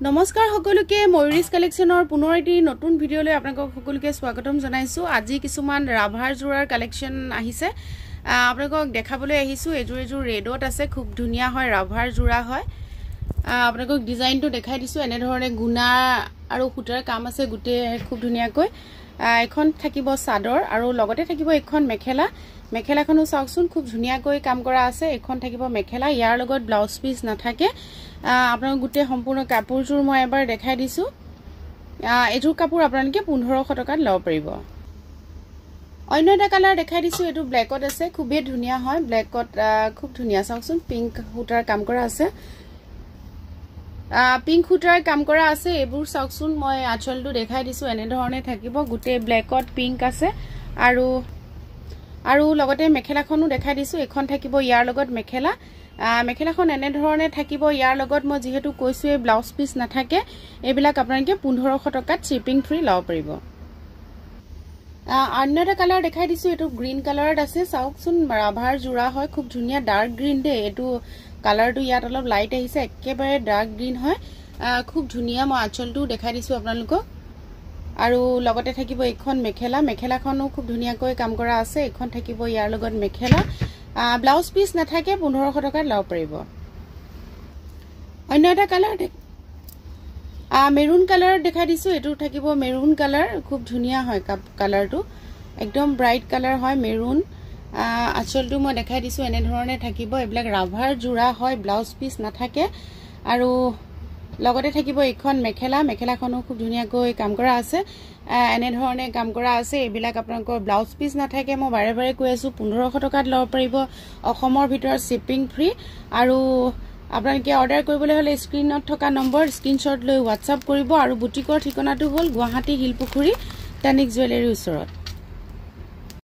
নমস্কাৰ সকলোকে ময়ূৰীজ কালেকশনৰ পুনৰ এটি নতুন ভিডিঅলৈ আপোনালোকক সকলোকে স্বাগতম জনাইছো। আজি কিছুমান ৰাভাৰ জোৰাৰ কালেকশন আহিছে, আপোনালোকক দেখাবলৈ আহিছো। এজোৰ ৰেডত আছে, খুব ধুনিয়া হয়, ৰাভাৰ জোৰা হয়। আপোনালোকক ডিজাইনটো দেখাই দিছো। এনে ধৰণে গুণা আৰু সূতাৰ কাম আছে, গুটে খুব ধুনিয়াকৈ। এখন থাকিব চাদৰ আৰু লগতে থাকিব এখন মেখেলা। মেখেলাখনো চাওকচোন, খুব ধুনিয়াকৈ কাম কৰা আছে। এখন থাকিব মেখেলা, ইয়াৰ লগত ব্লাউজ পিস নাথাকে। আপোনালোক গুটে সম্পূৰ্ণ কাপোৰজোৰ মই এবাৰ দেখাই দিছো। এজোৰ কাপোৰ আপোনালোকে 1500 টকাত লব পাৰিব। অন্য এটা কালাৰ দেখাই দিছো, এটো ব্ল্যাকত আছে, খুবেই ধুনিয়া হয়। ব্ল্যাকত খুব ধুনিয়া, চাওকচোন পিংক সূতাৰ কাম কৰা আছে। পিংক সূতাৰ কাম কৰা আছে। এবোৰ চাওকচোন, মই আঁচলটো দেখাই দিছো। এনে ধৰণে থাকিব, গুটে ব্ল্যাকত পিংক আছে আৰু লগতে মেখেলাখনো দেখাই দিছো। এখন থাকিব ইয়াৰ লগত মেখেলা। মেখেলাখন এনে ধৰণে থাকিব। ইয়াৰ লগত মই যেহেতু কৈছো এই ব্লাউজ পিস নাথাকে, এইবিলাক আপোনালোকে 1500 টকাত শিপিং ফ্ৰী লব পাৰিব। অন্য এটা কালাৰ দেখাই দিছো, এটো গ্ৰীন কালাৰত আছে। চাওকচোন, ৰাভাৰ জোৰা হয়, খুব ধুনিয়া ডাৰ্ক গ্ৰীন দে। এটো কালাৰটো ইয়াত অলপ লাইট আহিছে, একেবাৰে ডাৰ্ক গ্ৰীন হয়, খুব ধুনিয়া। মই আঁচলটো দেখাই দিছো আপোনালোকক। আৰু লগতে থাকিব এখন মেখেলা। মেখেলাখনো খুব ধুনিয়াকৈ কাম কৰা আছে। এখন থাকিব ইয়াৰ লগত মেখেলা। ব্লাউজ পিস নাথাকে, 1500 টকাত লব পাৰিব। অন্য এটা কালাৰ মেৰুন কালাৰ দেখাই দিছো। এটো থাকিব মেৰুন কালাৰ, খুব ধুনিয়া হয় কালাৰটো, একদম ব্ৰাইট কালাৰ হয় মেৰুন। আঁচলটো মই দেখাই দিছো। এনে ধৰণে থাকিব। এইবিলাক ৰাভাৰ জোৰা হয়, ব্লাউজ পিস নাথাকে। আৰু লগতে থাকিব এখন মেখেলা। মেখেলাখনো খুব ধুনিয়াকৈ কাম কৰা আছে। এনে ধৰণে কাম কৰা আছে। এইবিলাক আপোনালোকৰ ব্লাউজ পিস নাথাকে। মই বাৰে বাৰে কৈ আছো 1500 টকাত লব পাৰিব, অসমৰ ভিতৰত শিপিং ফ্ৰী। আৰু আপোনালোকে অৰ্ডাৰ কৰিবলৈ হলে স্ক্ৰিনত থকা নম্বৰ স্ক্ৰিনশ্বট লৈ হোৱাটছআপ কৰিব। আৰু বুটিকৰ ঠিকনাটো হ'ল গুৱাহাটী হিলপুখুৰী তানিক জুৱেলাৰীৰ ওচৰত।